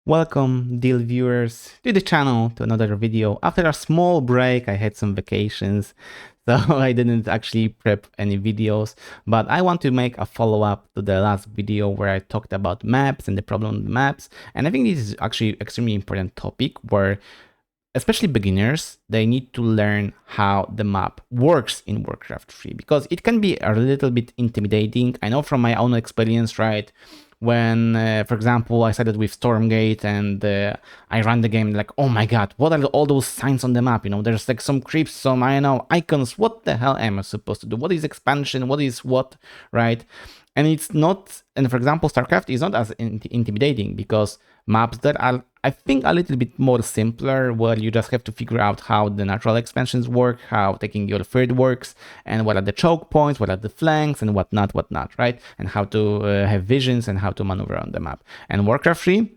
Welcome, dear viewers, to the channel, to another video. After a small break, I had some vacations, so I didn't actually prep any videos, but I want to make a follow-up to the last video where I talked about maps and the problem with maps. And I think this is actually extremely important topic where especially beginners, they need to learn how the map works in Warcraft 3 because it can be a little bit intimidating. I know from my own experience, right? When, for example, I started with Stormgate and I ran the game like, oh my god, what are all those signs on the map? You know, there's like some creeps, some, I know, icons. What the hell am I supposed to do? What is expansion? What is what, right? And it's not, and for example, StarCraft is not as intimidating because maps that are, I think, a little bit more simpler, where you just have to figure out how the natural expansions work, how taking your third works, and what are the choke points, what are the flanks, and whatnot, right? And how to have visions and how to maneuver on the map. And Warcraft 3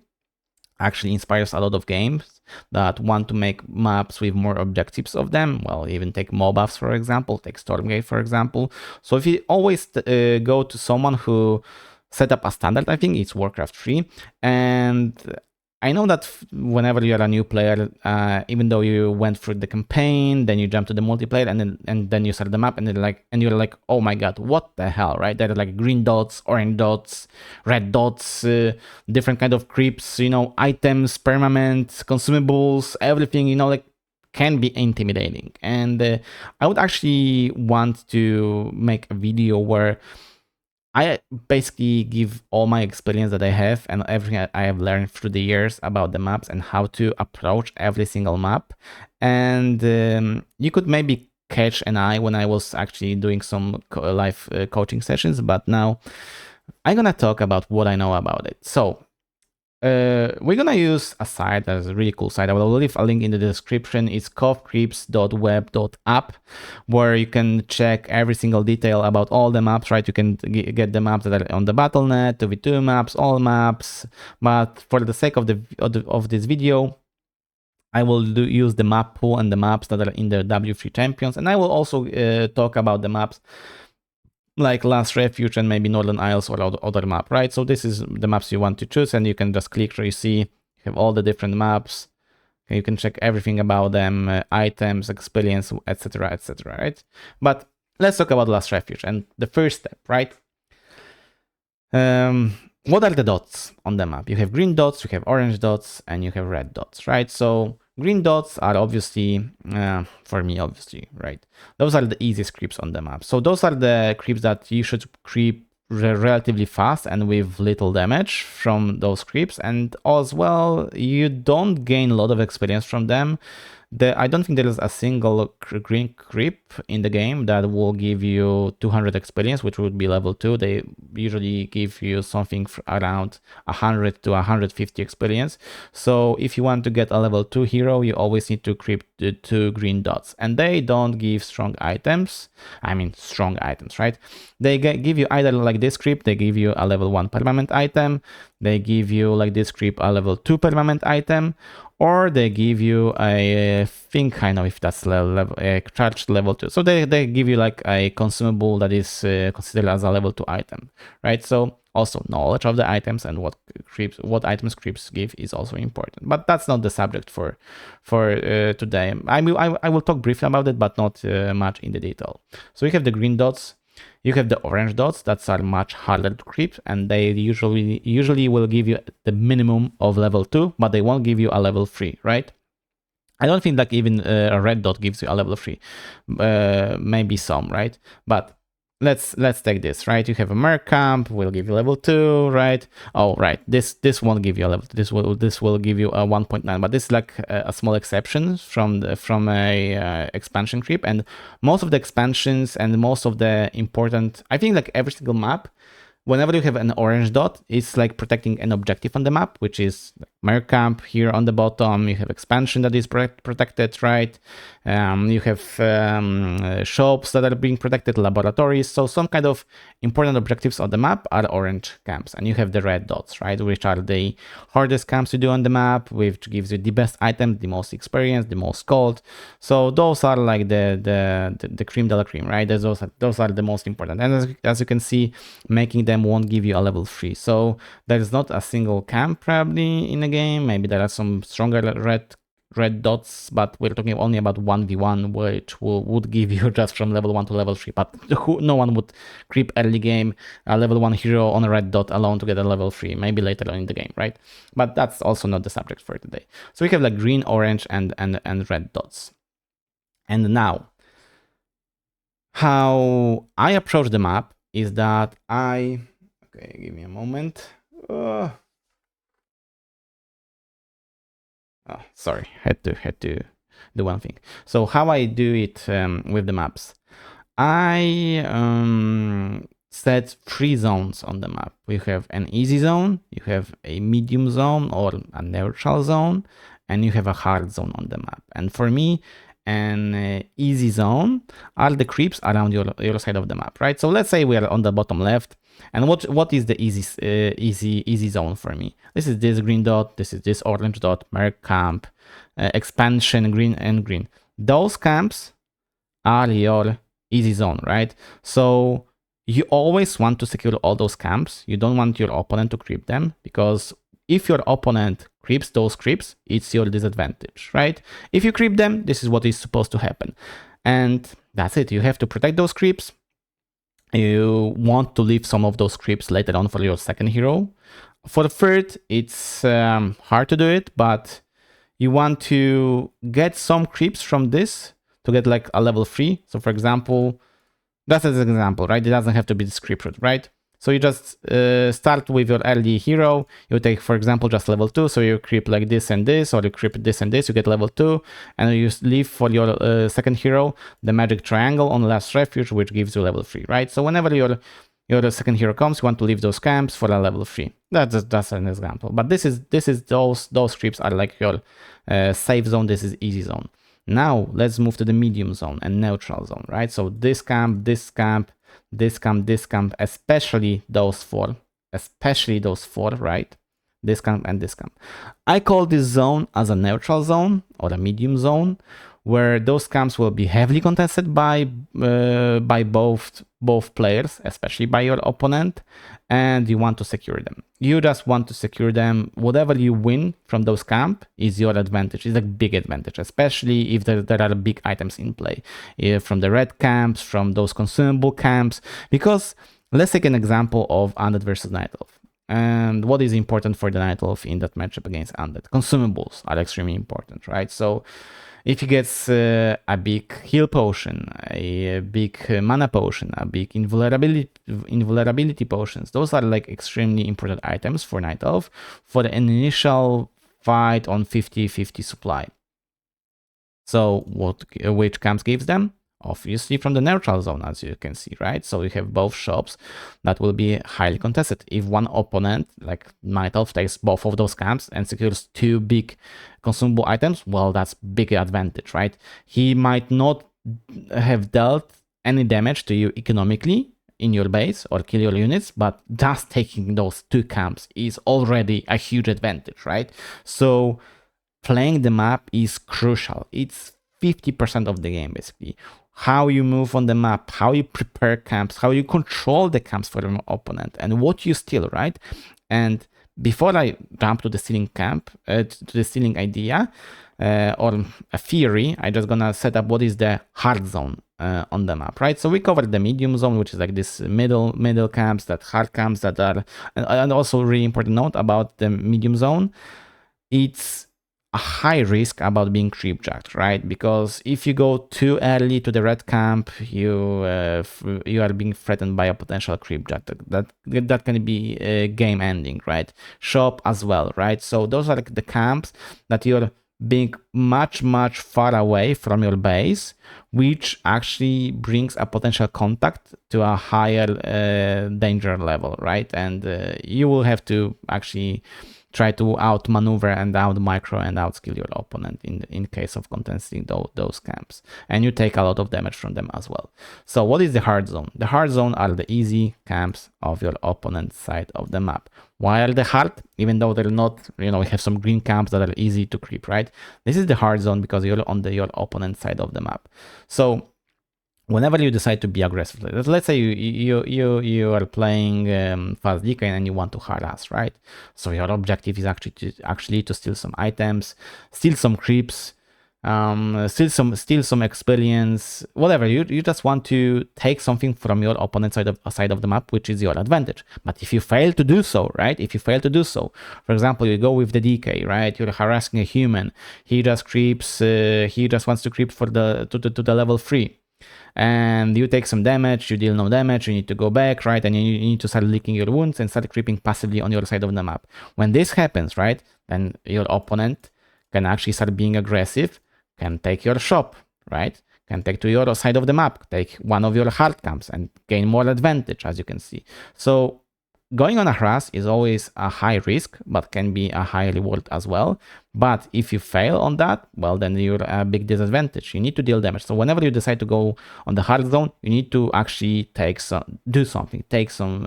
actually inspires a lot of games that want to make maps with more objectives of them. Well, even take MOBAs, for example, take Stormgate, for example. So if you always go to someone who set up a standard, I think it's Warcraft 3. And I know that whenever you are a new player, even though you went through the campaign, then you jump to the multiplayer, and then you start the map, and you're like, oh my god, what the hell, right? There are like green dots, orange dots, red dots, different kind of creeps, you know, items, permanent, consumables, everything, you know, like can be intimidating. And I would actually want to make a video where I basically give all my experience that I have and everything I have learned through the years about the maps and how to approach every single map. And you could maybe catch an eye when I was actually doing some live coaching sessions, but now I'm gonna talk about what I know about it. So we're gonna use a site that is a really cool site. I will leave a link in the description. It's covecreeps.web.app, where you can check every single detail about all the maps, right? You can get the maps that are on the BattleNet, 2v2 maps, all maps. But for the sake of this video, I will use the map pool and the maps that are in the W3 Champions, and I will also talk about the maps like Last Refuge and maybe Northern Isles or other map, right? So this is the maps you want to choose, and you can just click where you see, you have all the different maps. You can check everything about them, items, experience, etc., right? But let's talk about Last Refuge and the first step, right? What are the dots on the map? You have green dots, you have orange dots, and you have red dots, right? So green dots are obviously, for me, obviously, right? Those are the easiest creeps on the map. So those are the creeps that you should creep relatively fast and with little damage from those creeps. And as well, you don't gain a lot of experience from them. I don't think there is a single green creep in the game that will give you 200 experience, which would be level 2. They usually give you something around 100 to 150 experience. So if you want to get a level 2 hero, you always need to creep the 2 green dots. And they don't give strong items. I mean, strong items, right? They give you either like this creep, they give you a level 1 permanent item. They give you like this creep a level 2 permanent item, or they give you I think I know if that's charged level 2. So they give you like a consumable that is considered as a level 2 item, right? So also knowledge of the items and what items creeps give is also important. But that's not the subject for today. I will talk briefly about it, but not much in the detail. So we have the green dots. You have the orange dots that are much harder to creep, and they usually will give you the minimum of level 2, but they won't give you a level 3, right? I don't think that even a red dot gives you a level 3, maybe some, right? But let's take this, right? You have a merc camp, will give you level 2, right? Oh, right, this won't give you a level. This will give you a 1.9, but this is like a small exception from a expansion creep. And most of the expansions and most of the important, I think, like every single map, whenever you have an orange dot, it's like protecting an objective on the map, which is merc camp here on the bottom. You have expansion that is protected, right? You have shops that are being protected, laboratories. So some kind of important objectives on the map are orange camps, and you have the red dots, right? Which are the hardest camps to do on the map, which gives you the best item, the most experience, the most gold. So those are like the cream de la cream, right? Those are the most important. And as you can see, making them won't give you a level 3. So there is not a single camp probably in the the game. Maybe there are some stronger red dots, but we're talking only about 1v1, which would give you just from level 1 to level 3. But no one would creep early game a level 1 hero on a red dot alone to get a level 3, maybe later on in the game, right? But that's also not the subject for today. So we have like green, orange, and red dots. And now, how I approach the map is that okay, give me a moment. Oh, sorry, had to do one thing. So how I do it with the maps, I set 3 zones on the map. We have an easy zone, you have a medium zone or a neutral zone, and you have a hard zone on the map. And for me, an easy zone are the creeps around your side of the map, right? So let's say we are on the bottom left. And what is the easy zone for me? This is this green dot, this is this orange dot, merc camp, expansion, green and green. Those camps are your easy zone, right? So you always want to secure all those camps. You don't want your opponent to creep them, because if your opponent creeps those creeps, it's your disadvantage, right? If you creep them, this is what is supposed to happen. And that's it. You have to protect those creeps. You want to leave some of those creeps later on for your second hero. For the third, it's hard to do it, but you want to get some creeps from this to get like a level 3. So for example, that's an example, right? It doesn't have to be this creep route, right? So you just start with your early hero. You take, for example, just level 2. So you creep like this and this, or you creep this and this, you get level 2. And you leave for your second hero the magic triangle on last refuge, which gives you level 3, right? So whenever your second hero comes, you want to leave those camps for a level 3. That's an example. But this is those creeps are like your safe zone. This is easy zone. Now let's move to the medium zone and neutral zone, right? So this camp, this camp, this camp, this camp, especially those four, right? This camp and this camp. I call this zone as a neutral zone or a medium zone, where those camps will be heavily contested by both players, especially by your opponent, and you want to secure them. You just want to secure them. Whatever you win from those camps is your advantage. It's a big advantage, especially if there are big items in play, from the red camps, from those consumable camps. Because let's take an example of Undead versus Night Elf. And what is important for the Night Elf in that matchup against Undead? Consumables are extremely important, right? So if he gets a big heal potion, a big mana potion, a big invulnerability potions, those are like extremely important items for Night Elf for the initial fight on 50-50 supply. So which camps gives them? Obviously from the neutral zone, as you can see, right? So you have both shops that will be highly contested. If one opponent, like Night Elf, takes both of those camps and secures 2 big consumable items, well, that's big advantage, right? He might not have dealt any damage to you economically in your base or kill your units, but just taking those 2 camps is already a huge advantage, right? So playing the map is crucial. It's 50% of the game, basically. How you move on the map, how you prepare camps, how you control the camps for your opponent, and what you steal, right? And before I jump to the stealing camp, to the stealing idea or a theory, I just gonna set up what is the hard zone on the map, right? So we covered the medium zone, which is like this middle camps, that hard camps that are, and also really important note about the medium zone, it's a high risk about being creepjacked, right? Because if you go too early to the red camp, you are being threatened by a potential creepjack. That can be game ending, right? Shop as well, right? So those are like the camps that you're being much far away from your base, which actually brings a potential contact to a higher danger level, right? And you will have to actually try to outmaneuver and out-micro and outskill your opponent in case of contesting those camps. And you take a lot of damage from them as well. So what is the hard zone? The hard zone are the easy camps of your opponent's side of the map. Why are they hard? Even though they're not, you have some green camps that are easy to creep, right? This is the hard zone because you're on your opponent's side of the map. So whenever you decide to be aggressive, let's say you are playing fast decay and you want to harass, right? So your objective is actually to steal some items, steal some creeps, steal some experience, whatever. You just want to take something from your opponent's side of the map, which is your advantage. But if you fail to do so, right? If you fail to do so, for example, you go with the DK, right? You're harassing a human. He just creeps. He just wants to creep for to the level 3. And you take some damage, you deal no damage, you need to go back, right? And you need to start licking your wounds and start creeping passively on your side of the map. When this happens, right, then your opponent can actually start being aggressive, can take your shop, right? Can take to your side of the map, take one of your hard camps and gain more advantage, as you can see. So going on a harass is always a high risk, but can be a high reward as well. But if you fail on that, well, then you're a big disadvantage. You need to deal damage. So whenever you decide to go on the hard zone, you need to actually do something, take some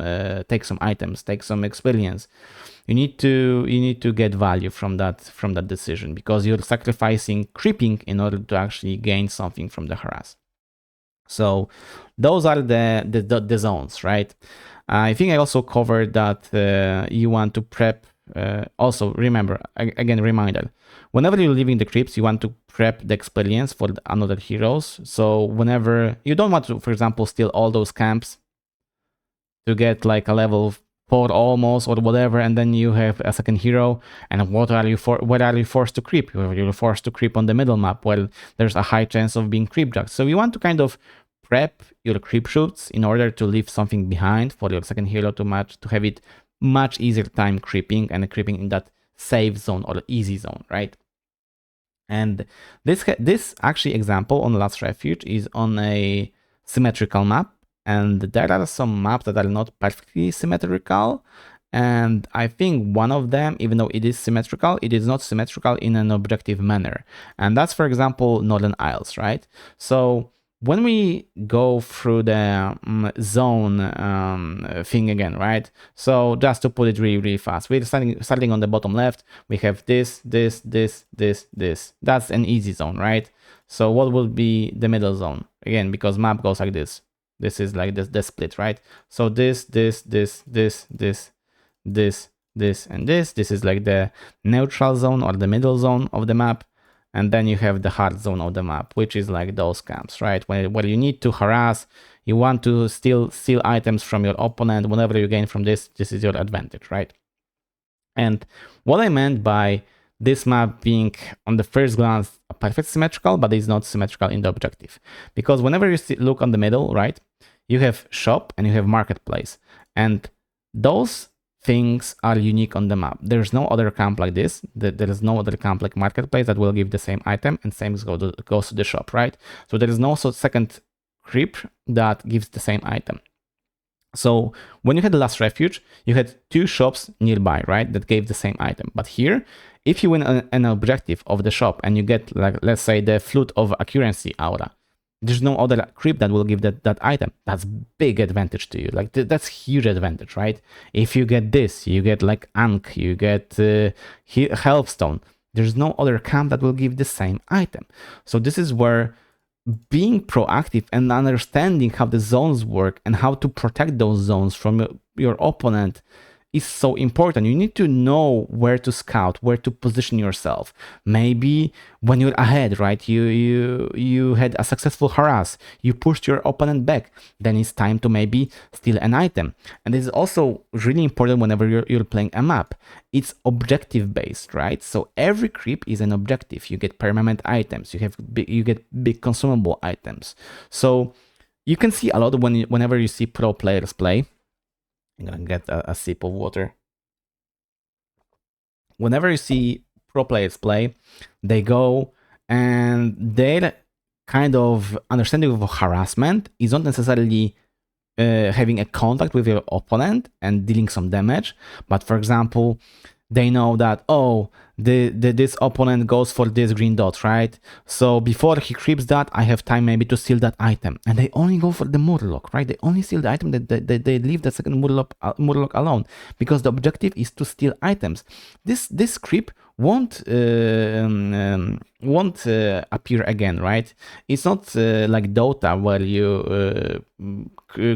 items, take some experience. You need to get value from that decision, because you're sacrificing creeping in order to actually gain something from the harass. So those are the zones, right? I think I also covered that you want to prep. Also, remember, again, reminder, whenever you're leaving the crypts, you want to prep the experience for another heroes. So whenever you don't want to, for example, steal all those camps to get like a level 4 almost or whatever, and then you have a second hero, and where are you forced to creep? You're forced to creep on the middle map. Well, there's a high chance of being creepjacked. So you want to kind of prep your creep shoots in order to leave something behind for your second hero to have it much easier time creeping and creeping in that safe zone or easy zone, right? And this actually example on Last Refuge is on a symmetrical map, and there are some maps that are not perfectly symmetrical. And I think one of them, even though it is symmetrical, it is not symmetrical in an objective manner. And that's, for example, Northern Isles, right? So when we go through the zone thing again, right? So just to put it really, really fast, we're starting on the bottom left. We have this. That's an easy zone, right? So what will be the middle zone? Again, because map goes like this. This is like the split, right? So this, and this. This is like the neutral zone or the middle zone of the map. And then you have the hard zone of the map, which is like those camps, right? Where you need to harass, you want to steal items from your opponent. Whenever you gain from this is your advantage, right? And what I meant by this map being on the first glance a perfect symmetrical, but it's not symmetrical in the objective. Because whenever you look on the middle, right, you have shop and you have marketplace. And those things are unique on the map. There's no other camp like this. There is no other camp like marketplace that will give the same item, and same goes to the shop, right? So there is no second creep that gives the same item. So when you had the Last Refuge, you had 2 shops nearby, right, that gave the same item. But here, if you win an objective of the shop and you get, like, let's say, the Flute of Accuracy aura, there's no other creep that will give that item. That's big advantage to you. Like that's huge advantage, right? If you get this, you get like Ankh, you get Healthstone. There's no other camp that will give the same item. So this is where being proactive and understanding how the zones work and how to protect those zones from your opponent is so important. You need to know where to scout, where to position yourself. Maybe when you're ahead, right, you had a successful harass, you pushed your opponent back, then it's time to maybe steal an item. And this is also really important whenever you're playing a map. It's objective based, right? So every creep is an objective. You get permanent items, you get big consumable items. So you can see a lot whenever you see pro players play. I'm gonna get a sip of water. Whenever you see pro players play, they go and their kind of understanding of harassment is not necessarily having a contact with your opponent and dealing some damage, but for example, they know that, oh, this opponent goes for this green dot, right? So before he creeps that, I have time maybe to steal that item. And they only go for the Murloc, right? They only steal the item, they leave the second Murloc alone, because the objective is to steal items. This creep won't appear again, right? It's not like Dota where you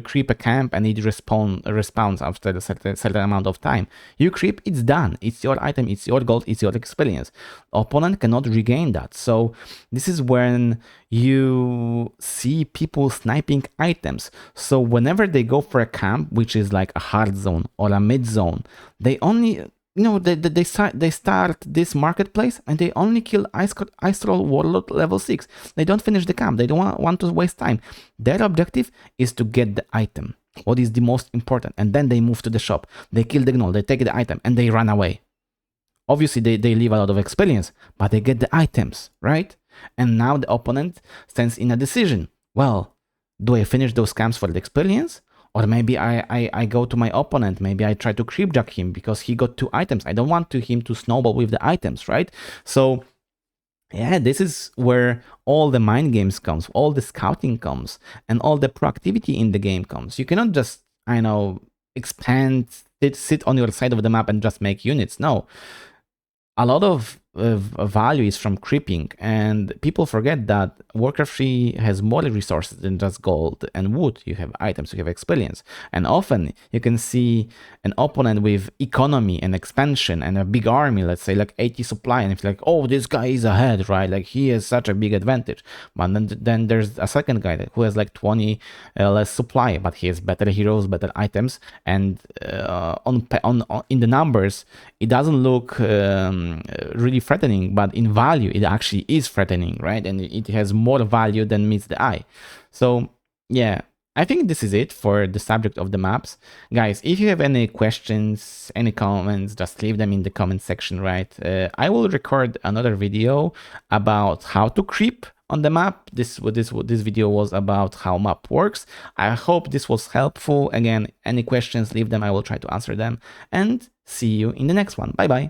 creep a camp and it respawns after a certain amount of time. You creep, it's done. It's your item, it's your gold, it's your experience. Opponent cannot regain that. So this is when you see people sniping items. So whenever they go for a camp, which is like a hard zone or a mid zone, they only they start this marketplace and they only kill Ice Troll Warlord level 6. They don't finish the camp. They don't want to waste time. Their objective is to get the item, what is the most important, and then they move to the shop. They kill the gnoll, they take the item, and they run away. Obviously, they leave a lot of experience, but they get the items, right? And now the opponent stands in a decision. Well, do I finish those camps for the experience? Or maybe I go to my opponent, maybe I try to creepjack him because he got 2 items. I don't want him to snowball with the items, right? So yeah, this is where all the mind games comes, all the scouting comes, and all the proactivity in the game comes. You cannot just, I know, expand, sit on your side of the map and just make units. No. A lot of value is from creeping, and people forget that Warcraft 3 has more resources than just gold and wood. You have items, you have experience, and often you can see an opponent with economy and expansion and a big army, let's say like 80 supply, and it's like, oh, this guy is ahead, right? Like he has such a big advantage. But then there's a second guy who has like 20 less supply, but he has better heroes, better items, and in the numbers, it doesn't look really threatening, but in value it actually is threatening, right? And it has more value than meets the eye. So yeah, I think this is it for the subject of the maps. Guys, if you have any questions, any comments, just leave them in the comment section, right? I will record another video about how to creep on the map. This video was about how map works. I hope this was helpful. Again, any questions, leave them. I will try to answer them, and see you in the next one. Bye bye.